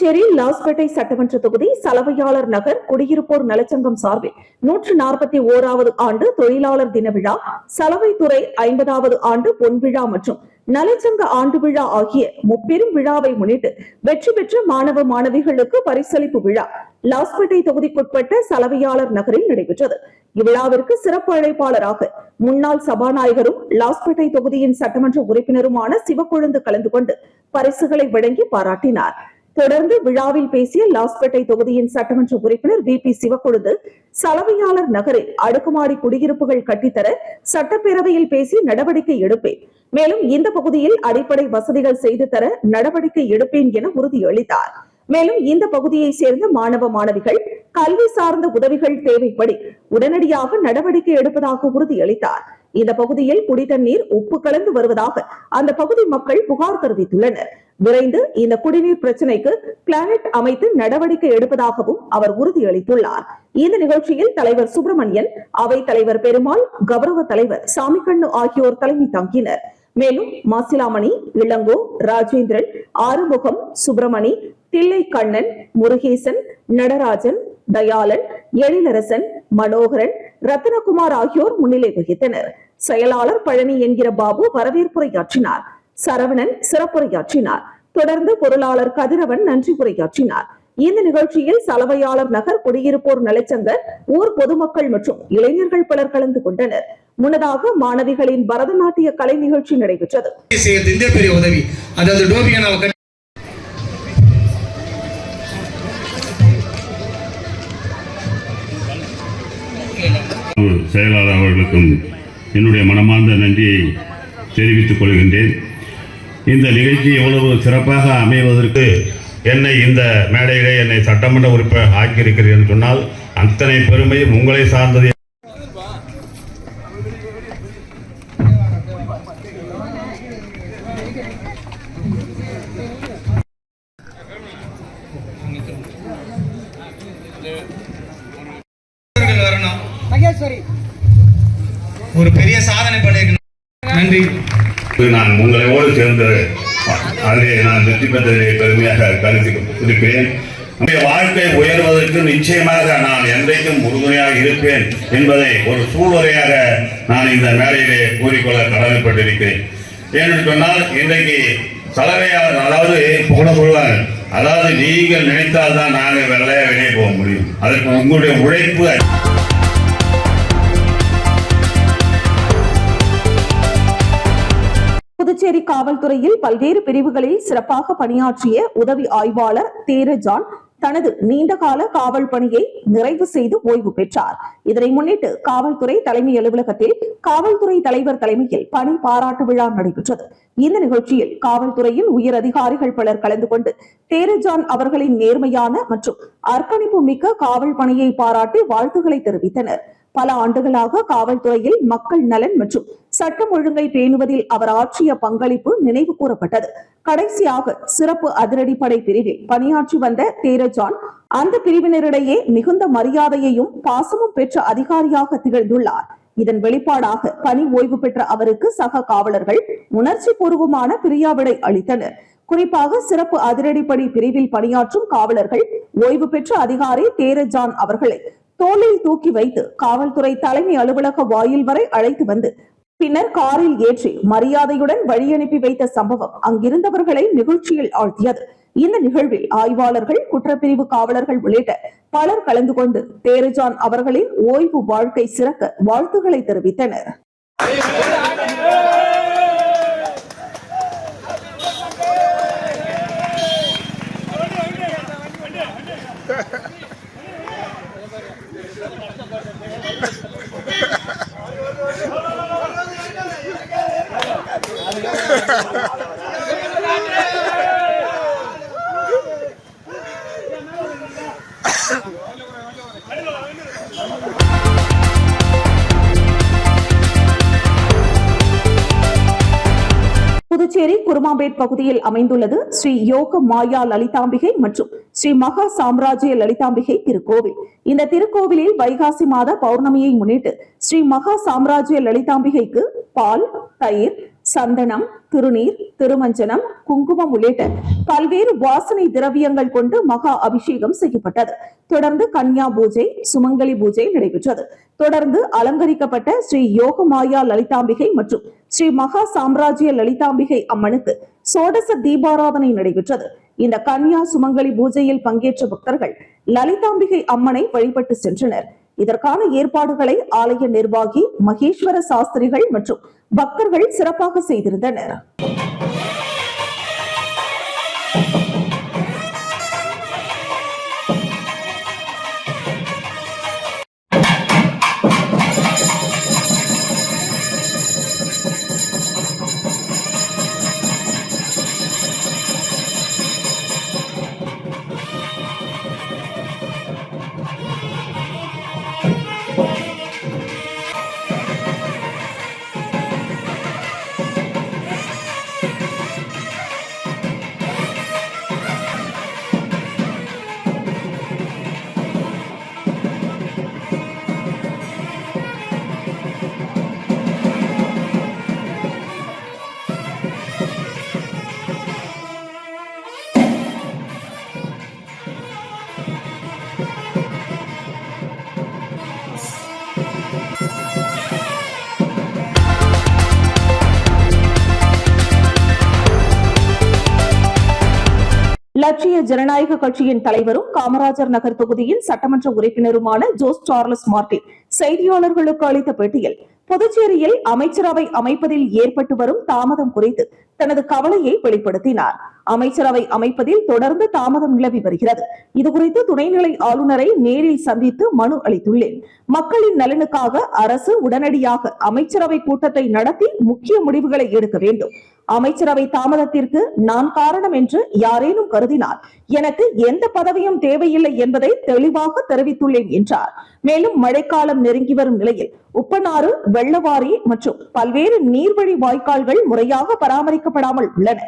புதுச்சேரி லாஸ்பேட்டை சட்டமன்ற தொகுதி சலவையாளர் நகர் குடியிருப்போர் நலச்சங்கம் சார்பில் 141வது ஆண்டு தொழிலாளர் தின விழா, சலவைத்துறை 50வது ஆண்டு பொன்விழா மற்றும் நலச்சங்க ஆண்டு விழா ஆகிய முப்பெரும் விழாவை முன்னிட்டு வெற்றி பெற்ற மாணவ மாணவிகளுக்கு பரிசளிப்பு விழா லாஸ்பேட்டை தொகுதிக்குட்பட்ட சலவையாளர் நகரில் நடைபெற்றது. இவ்விழாவிற்கு சிறப்பு அழைப்பாளராக முன்னாள் சபாநாயகரும் லாஸ்பேட்டை தொகுதியின் சட்டமன்ற உறுப்பினருமான சிவக்கொழுந்து கலந்து கொண்டு பரிசுகளை வழங்கி பாராட்டினார். தொடர்ந்து விழாவில் பேசிய லாஸ்பேட்டை தொகுதியின் சட்டமன்ற உறுப்பினர் VP சிவக்கொழுந்து, சலவையாளர் நகரில் அடுக்குமாடி குடியிருப்புகள் கட்டித்தர சட்டப்பேரவையில் பேசி நடவடிக்கை எடுப்பேன், மேலும் இந்த பகுதியில் அடிப்படை வசதிகள் செய்து தர நடவடிக்கை எடுப்பேன் என உறுதியளித்தார். மேலும் இந்த பகுதியை சேர்ந்த மாணவ மாணவிகள் கல்வி சார்ந்த உதவிகள் தேவைப்படி உடனடியாக நடவடிக்கை எடுப்பதாக உறுதியளித்தார். இந்த பகுதியில் குடிதண்ணீர் உப்பு கலந்து வருவதாக அந்த பகுதி மக்கள் புகார் தெரிவித்துள்ளனர். விரைந்து இந்த குடிநீர் பிரச்சினைக்கு பிளானட் அமைத்து நடவடிக்கை எடுப்பதாகவும் அவர் உறுதியளித்துள்ளார். இந்த நிகழ்ச்சியில் தலைவர் சுப்பிரமணியன், அவை தலைவர் பெருமாள், கௌரவ தலைவர் சாமிக்கண்ணு ஆகியோர் தலைமை தாங்கினர். மேலும் மாசிலாமணி, இளங்கோ, ராஜேந்திரன், ஆறுமுகம், சுப்பிரமணி, தில்லை கண்ணன், முருகேசன், நடராஜன், தயாளன், எழிலரசன், மனோகரன், ரத்னகுமார் ஆகியோர் முன்னிலை வகித்தனர். செயலாளர் பழனி என்கிற பாபு வரவேற்புரையாற்றினார். சரவணன் சிறப்புரையாற்றினார். தொடர்ந்து பொருளாளர் கதிரவன் நன்றி உரையாற்றினார். இந்த நிகழ்ச்சியில் சலவையாளர் நகர் குடியிருப்போர் நலச்சங்க ஊர் பொதுமக்கள் மற்றும் இளைஞர்கள் பலர் கலந்து கொண்டனர். முன்னதாக மாணவிகளின் பரதநாட்டிய கலை நிகழ்ச்சி நடைபெற்றது. செயலாளர் அவர்களுக்கும் என்னுடைய மனமார்ந்த நன்றியை தெரிவித்துக் கொள்கின்றேன். இந்த நிகழ்ச்சி எவ்வளவு சிறப்பாக அமைவதற்கு இந்த மேடையிலே என்னை சட்டமன்ற உறுப்பினர் ஆக்கியிருக்கிறேன் என்று சொன்னால் அத்தனை பெருமையும் உங்களை சார்ந்தது. ஒரு பெரிய சாதனை பண்ணிருக்கேன். நன்றி. நான் உங்களோடு சேர்ந்து அதிலே நான் வெற்றி பெற்றதை பெருமையாக கருதிக்கிறேன். நம்முடைய வாழ்க்கை உயர்வதற்கு நிச்சயமாக நான் என்றைக்கும் உறுதுணையாக இருப்பேன் என்பதை ஒரு சூழ்நிலையாக நான் இந்த மேடையிலே கூறிக்கொள்ள கடமைப்பட்டிருக்கிறேன். ஏனென்று சொன்னால் இன்றைக்கு சலவையாளர் அதாவது புகழப்படுவார், அதாவது நீங்கள் நினைத்தால் தான் நாங்கள் வெளியே போக முடியும். அதற்கு உங்களுடைய உழைப்பு. புதுச்சேரி காவல்துறையில் பல்வேறு பிரிவுகளில் சிறப்பாக பணியாற்றிய உதவி ஆய்வாளர் தேரஜான் தனது நீண்டகால காவல் பணியை நிறைவு செய்து ஓய்வு பெற்றார். இதனை முன்னிட்டு காவல்துறை தலைமை அலுவலகத்தில் காவல்துறை தலைவர் தலைமையில் பணி பாராட்டு விழா நடைபெற்றது. இந்த நிகழ்ச்சியில் காவல்துறையின் உயர் அதிகாரிகள் பலர் கலந்து கொண்டு தேரஜான் அவர்களின் நேர்மையான மற்றும் அர்ப்பணிப்பு மிக்க காவல் பணியை பாராட்டி வாழ்த்துக்களை தெரிவித்தனர். பல ஆண்டுகளாக காவல்துறையில் மக்கள் நலன் மற்றும் சட்டம் ஒழுங்கை பேணுவதில் அவர் ஆற்றிய பங்களிப்பு நினைவு கூறப்பட்டது. கடைசியாக சிறப்பு அதிரடிப்படை பிரிவில் பணியாற்றி வந்த தேரஜான் அந்த பிரிவினரிடையே மிகுந்த மரியாதையையும் பாசமும் பெற்ற அதிகாரியாக திகழ்ந்துள்ளார். இதன் வெளிப்பாடாக பணி ஓய்வு பெற்ற அவருக்கு சக காவலர்கள் உணர்ச்சி பூர்வமான பிரியாவிடை அளித்தனர். குறிப்பாக சிறப்பு அதிரடிப்படை பிரிவில் பணியாற்றும் காவலர்கள் ஓய்வு பெற்ற அதிகாரி தேரஜான் அவர்களை தோளில் தூக்கி வைத்து காவல்துறை தலைமை அலுவலக வாயில் வரை அழைத்து வந்து பின்னர் காரில் ஏற்றி மரியாதையுடன் வழி அனுப்பி வைத்த சம்பவம் அங்கிருந்தவர்களை நிகழ்ச்சியில் ஆழ்த்தியது. இந்த நிகழ்வில் ஆய்வாளர்கள், குற்றப்பிரிவு காவலர்கள் உள்ளிட்ட பலர் கலந்து கொண்டு தேரஜான் அவர்களின் ஓய்வு வாழ்க்கை சிறக்க வாழ்த்துக்களை தெரிவித்தனர். புதுச்சேரி குருமாம்பேட் பகுதியில் அமைந்துள்ளது ஸ்ரீ யோக மாயா லலிதாம்பிகை மற்றும் ஸ்ரீ மகா சாம்ராஜ்ய லலிதாம்பிகை திருக்கோவில். இந்த திருக்கோவிலில் வைகாசி மாத பௌர்ணமியை முன்னிட்டு ஸ்ரீ மகா சாம்ராஜ்ய லலிதாம்பிகைக்கு பால், தயிர், சந்தனம், திருநீர், திருமஞ்சனம், குங்குமம் உள்ளிட்ட பல்வேறு வாசனை திரவியங்கள் கொண்டு மகா அபிஷேகம் செய்யப்பட்டது. தொடர்ந்து கன்யா பூஜை, சுமங்கலி பூஜை நடைபெற்றது. தொடர்ந்து அலங்கரிக்கப்பட்ட ஸ்ரீ யோகமாயா லலிதாம்பிகை மற்றும் ஸ்ரீ மகா சாம்ராஜ்ய லலிதாம்பிகை அம்மனுக்கு சோடச தீபாராதனை நடைபெற்றது. இந்த கன்யா சுமங்கலி பூஜையில் பங்கேற்ற பக்தர்கள் லலிதாம்பிகை அம்மனை வழிபட்டு சென்றனர். இதற்கான ஏற்பாடுகளை ஆலய நிர்வாகி மகேஸ்வர சாஸ்திரிகள் மற்றும் பக்தர்கள் சிறப்பாக செய்திருந்தனர். லட்சிய ஜனநாயக கட்சியின் தலைவரும் காமராஜர் நகர் தொகுதியின் சட்டமன்ற உறுப்பினருமான ஜோஸ் சார்லஸ் மார்டின் செய்தியாளர்களுக்கு அளித்த பேட்டியில் புதுச்சேரியில் அமைச்சரவை அமைப்பதில் ஏற்பட்டு வரும் தாமதம் குறித்து தனது கவலையை வெளிப்படுத்தினார். அமைச்சரவை அமைப்பதில் தொடர்ந்து தாமதம் நிலவி வருகிறது. இதுகுறித்து துணைநிலை ஆளுநரை நேரில் சந்தித்து மனு அளித்துள்ளேன். மக்களின் நலனுக்காக அரசு உடனடியாக அமைச்சரவை கூட்டத்தை நடத்தி முக்கிய முடிவுகளை எடுக்க வேண்டும். அமைச்சரவை தாமதத்திற்கு நான் காரணம் என்று யாரேனும் கருதினால் எனக்கு எந்த பதவியும் தேவையில்லை என்பதை தெளிவாக தெரிவித்துள்ளேன் என்றார். மேலும் மழைக்காலம் நெருங்கி வரும் நிலையில் உப்பனாறு, வெள்ளவாரி மற்றும் பல்வேறு நீர்வழி வாய்க்கால்கள் முறையாக பராமரிக்கப்படாமல் உள்ளன.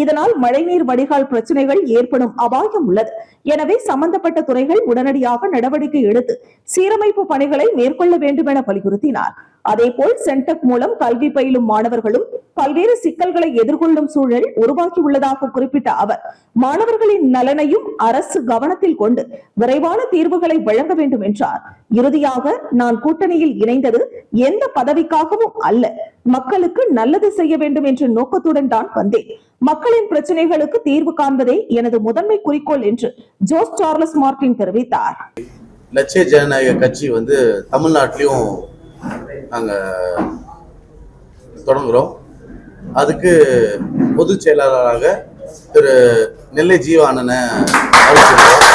இதனால் மழைநீர் வடிகால் பிரச்சனைகள் ஏற்படும் அபாயம் உள்ளது. எனவே சம்பந்தப்பட்ட துறைகள் உடனடியாக நடவடிக்கை எடுத்து சீரமைப்பு பணிகளை மேற்கொள்ள வேண்டும் என வலியுறுத்தினார். அதேபோல் சென்டெக் மூலம் கல்வி பயிலும் மாணவர்களும் பல்வேறு சிக்கல்களை எதிர்கொள்ளும் சூழல் உருவாக்கியுள்ளதாக குறிப்பிட்ட அவர் மாணவர்களின் நலனையும் அரசு கவனத்தில் கொண்டு விரைவான தீர்வுகளை வழங்க வேண்டும் என்றார். இறுதியாக நான் கூட்டணியில் இணைந்தது எந்த பதவிக்காகவும் அல்ல, மக்களுக்கு நல்லது செய்ய வேண்டும் என்ற நோக்கத்துடன் தான் வந்தேன். மக்களின் பிரச்சனைகளுக்கு தீர்வு காண்பதே எனது முதன்மை குறிக்கோள் என்று ஜோஸ் சார்லஸ் மார்டின் தெரிவித்தார். லட்சிய ஜனநாயக கட்சி தமிழ்நாட்டிலையும் நாங்கள் தொடங்குகிறோம். அதுக்கு பொதுச் செயலாளராக திரு நெல்லை ஜீவானனை அழைச்சிருக்கோம்.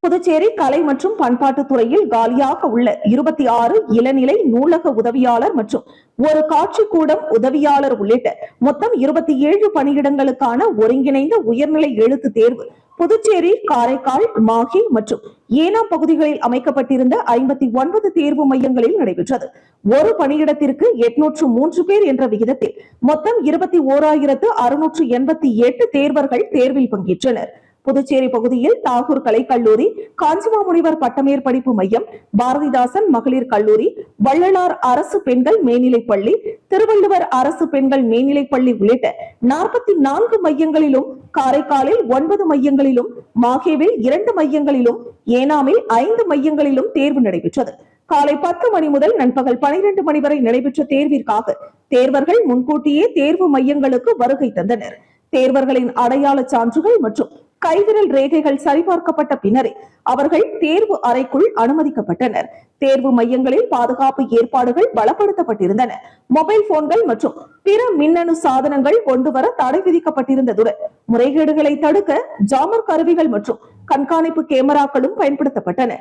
புதுச்சேரி கலை மற்றும் பண்பாட்டுத் துறையில் காலியாக உள்ள 26 இளநிலை நூலக உதவியாளர் மற்றும் ஒரு காட்சிக்கூடம் உதவியாளர் உள்ளிட்ட மொத்தம் 27 பணியிடங்களுக்கான ஒருங்கிணைந்த உயர்நிலை எழுத்து தேர்வு புதுச்சேரி, காரைக்கால், மாஹே மற்றும் ஏனாம் பகுதிகளில் அமைக்கப்பட்டிருந்த 59 தேர்வு மையங்களில் நடைபெற்றது. ஒரு பணியிடத்திற்கு 803 பேர் என்ற விகிதத்தில் மொத்தம் 21,688 தேர்வர்கள் தேர்வில் பங்கேற்றனர். புதுச்சேரி பகுதியில் தாகூர் கலைக்கல்லூரி, காஞ்சிமாமுனிவர் பட்டமேற்படிப்பு மையம், பாரதிதாசன் மகளிர் கல்லூரி, வள்ளலார் அரசு பெண்கள் மேல்நிலைப்பள்ளி, திருவள்ளுவர் அரசு பெண்கள் மேல்நிலைப்பள்ளி உள்ளிட்ட 44 மையங்களிலும், காரைக்காலில் 9 மையங்களிலும், மாஹேவில் 2 மையங்களிலும், ஏனாமில் 5 மையங்களிலும் தேர்வு நடைபெற்றது. காலை 10 மணி முதல் நண்பகல் 12 மணி வரை நடைபெற்ற தேர்விற்காக தேர்வர்கள் முன்கூட்டியே தேர்வு மையங்களுக்கு வருகை தந்தனர். தேர்வர்களின் அடையாள சான்றுகள் மற்றும் கைவிரல் ரேகைகள் சரிபார்க்கப்பட்ட பின்னரே அவர்கள் தேர்வு அறைக்குள் அனுமதிக்கப்பட்டனர். தேர்வு மையங்களில் பாதுகாப்பு ஏற்பாடுகள் பலப்படுத்தப்பட்டிருந்தன. மொபைல் போன்கள் மற்றும் பிற மின்னணு சாதனங்கள் கொண்டுவர தடை விதிக்கப்பட்டிருந்ததுடன் முறைகேடுகளை தடுக்க ஜாமர் கருவிகள் மற்றும் கண்காணிப்பு கேமராக்களும் பயன்படுத்தப்பட்டன.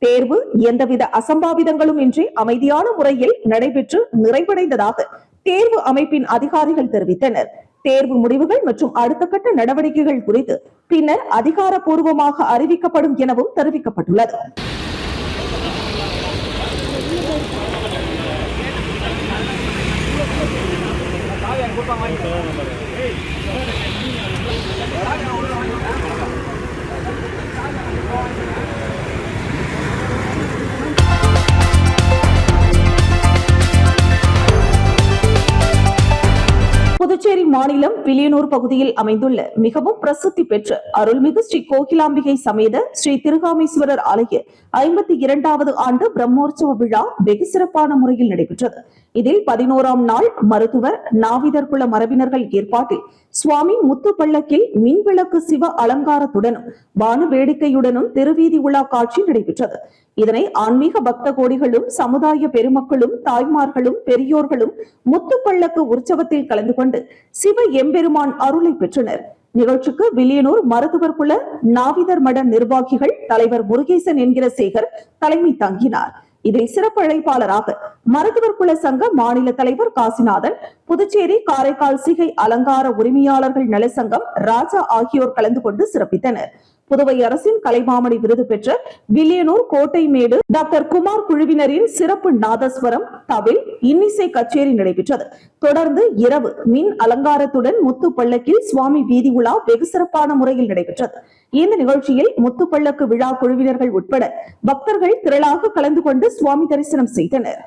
தேர்வு எந்தவித அசம்பாவிதங்களும் இன்றி அமைதியான முறையில் நடைபெற்று நிறைவடைந்ததாக தேர்வு அமைப்பின் அதிகாரிகள் தெரிவித்தனர். தேர்வு முடிவுகள் மற்றும் அடுத்த கட்ட நடவடிக்கைகள் குறித்து பின்னர் அதிகாரப்பூர்வமாக அறிவிக்கப்படும் எனவும் தெரிவிக்கப்பட்டுள்ளது. புதுச்சேரி மாநிலம் வில்லியனூர் பகுதியில் அமைந்துள்ள மிகவும் பிரசித்தி பெற்ற அருள்மிகு ஸ்ரீ கோகிலாம்பிகை சமேத ஸ்ரீ திருகாமேஸ்வரர் ஆலய 52வது ஆண்டு பிரம்மோற்சவ விழா வெகு சிறப்பான முறையில் நடைபெற்றது. இதில் 11ஆம் நாள் மருத்துவர் நாவிதர் குல மரபினர்கள் ஏற்பாட்டில் சுவாமி முத்து பள்ளக்கில் மின்விளக்கு சிவ அலங்காரத்துடனும் வான வேடிக்கையுடனும் திருவீதி உலா காட்சி நடைபெற்றது. இதனை ஆன்மீக பக்த கோடிகளும் சமுதாய பெருமக்களும் தாய்மார்களும் பெரியோர்களும் முத்துப்பள்ளக்கு உற்சவத்தில் கலந்து கொண்டு சிவ எம்பெருமான் அருளை பெற்றனர். நிகழ்ச்சிக்கு வில்லியனூர் மருத்துவர் குல நாவிதர் மட நிர்வாகிகள் தலைவர் முருகேசன் என்கிற சேகர் தலைமை தாங்கினார். இதில் சிறப்பு அழைப்பாளராக மருத்துவர் குல சங்க மாநில தலைவர் காசிநாதன், புதுச்சேரி காரைக்கால் சிகை அலங்கார உரிமையாளர்கள் நலசங்கம் ராஜா ஆகியோர் கலந்து கொண்டு சிறப்பித்தனர். புதுவை அரசின் கலைமாமணி விருது பெற்ற வில்லியனூர் கோட்டைமேடு டாக்டர் குமார் குழுவினரின் சிறப்பு நாதஸ்வரம் தவில் இன்னிசை கச்சேரி நடைபெற்றது. தொடர்ந்து இரவு மின் அலங்காரத்துடன் முத்து பள்ளக்கில் சுவாமி வீதி உலா வெகு சிறப்பான முறையில் நடைபெற்றது. இந்த நிகழ்ச்சியில் முத்து பள்ளக்கு விழா குழுவினர்கள் உட்பட பக்தர்கள் திரளாக கலந்து கொண்டு சுவாமி தரிசனம் செய்தனர்.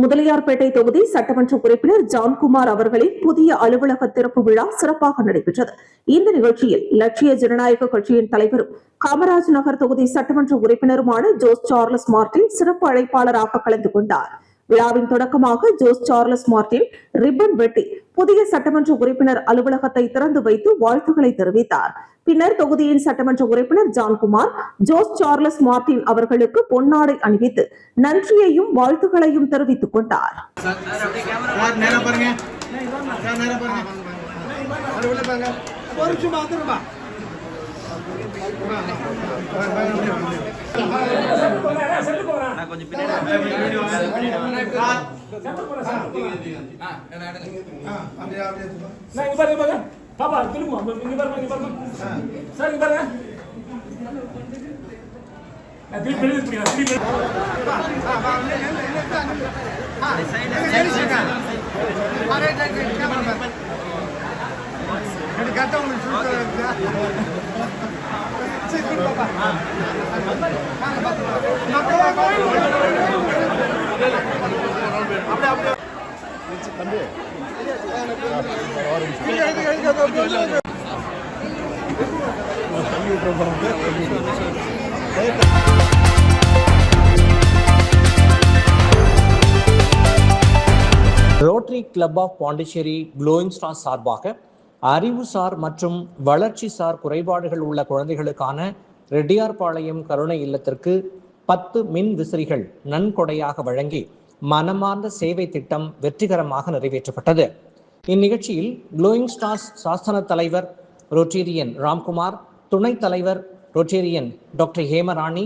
முதலியார்பேட்டை தொகுதி சட்டமன்ற உறுப்பினர் ஜான்குமார் அவர்களின் புதிய அலுவலக திறப்பு விழா சிறப்பாக நடைபெற்றது. இந்த நிகழ்ச்சியில் லட்சிய ஜனநாயக கட்சியின் தலைவரும் காமராஜ் நகர் தொகுதி சட்டமன்ற உறுப்பினருமான ஜோஸ் சார்லஸ் மார்டின் சிறப்பு அழைப்பாளராக கலந்து கொண்டார். விழாவின் தொடக்கமாக ஜோஸ் சார்லஸ் மார்டின் ரிப்பன் வெட்டி புதிய சட்டமன்ற உறுப்பினர் அலுவலகத்தை திறந்து வைத்து வாழ்த்துக்களை தெரிவித்தார். பின்னர் தொகுதியின் சட்டமன்ற உறுப்பினர் ஜான்குமார் ஜோஸ் சார்லஸ் மார்டின் அவர்களுக்கு பொன்னாடை அணிவித்து நன்றியையும் வாழ்த்துக்களையும் தெரிவித்துக் கொண்டார். Rotary club of Pondicherry glowing star சார்பாக அறிவுசார் மற்றும் வளர்ச்சிசார் குறைபாடுகள் உள்ள குழந்தைகளுக்கான ரெட்டியார்பாளையம் கருணை இல்லத்திற்கு 10 மின் விசிறிகள் நன்கொடையாக வழங்கி மனமார்ந்த சேவை திட்டம் வெற்றிகரமாக நிறைவேற்றப்பட்டது. இந்நிகழ்ச்சியில் க்ளோயிங் ஸ்டார்ஸ் சாஸ்தான தலைவர் ரோட்டேரியன் ராம்குமார், துணைத் தலைவர் ரோட்டேரியன் டாக்டர் ஹேமராணி,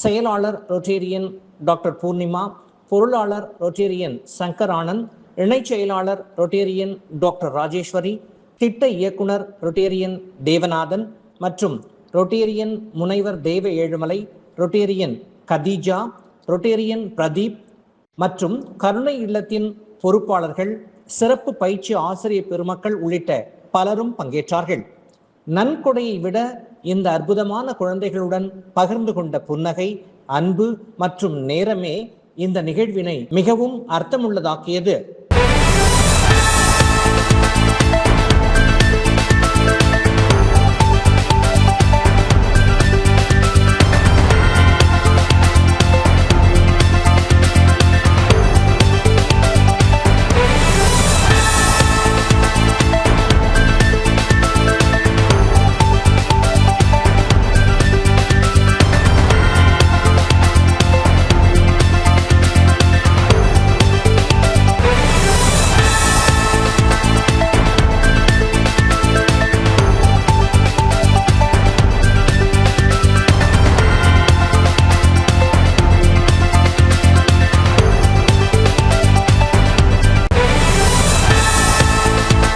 செயலாளர் ரோட்டேரியன் டாக்டர் பூர்ணிமா, பொருளாளர் ரோட்டேரியன் சங்கர் ஆனந்த், இணைச் செயலாளர் ரோட்டேரியன் டாக்டர் ராஜேஸ்வரி, திட்ட இயக்குனர் ரோட்டேரியன் தேவநாதன் மற்றும் ரோட்டேரியன் முனைவர் தேவ ஏழுமலை, ரோட்டேரியன் கதீஜா, ரோட்டேரியன் பிரதீப் மற்றும் கருணை இல்லத்தின் பொறுப்பாளர்கள், சிறப்பு பயிற்சி ஆசிரியர் பெருமக்கள் உள்ளிட்ட பலரும் பங்கேற்றார்கள். நன்கொடையை விட இந்த அற்புதமான குழந்தைகளுடன் பகிர்ந்து கொண்ட புன்னகை, அன்பு மற்றும் நேரமே இந்த நிகழ்வினை மிகவும் அர்த்தமுள்ளதாக்கியது.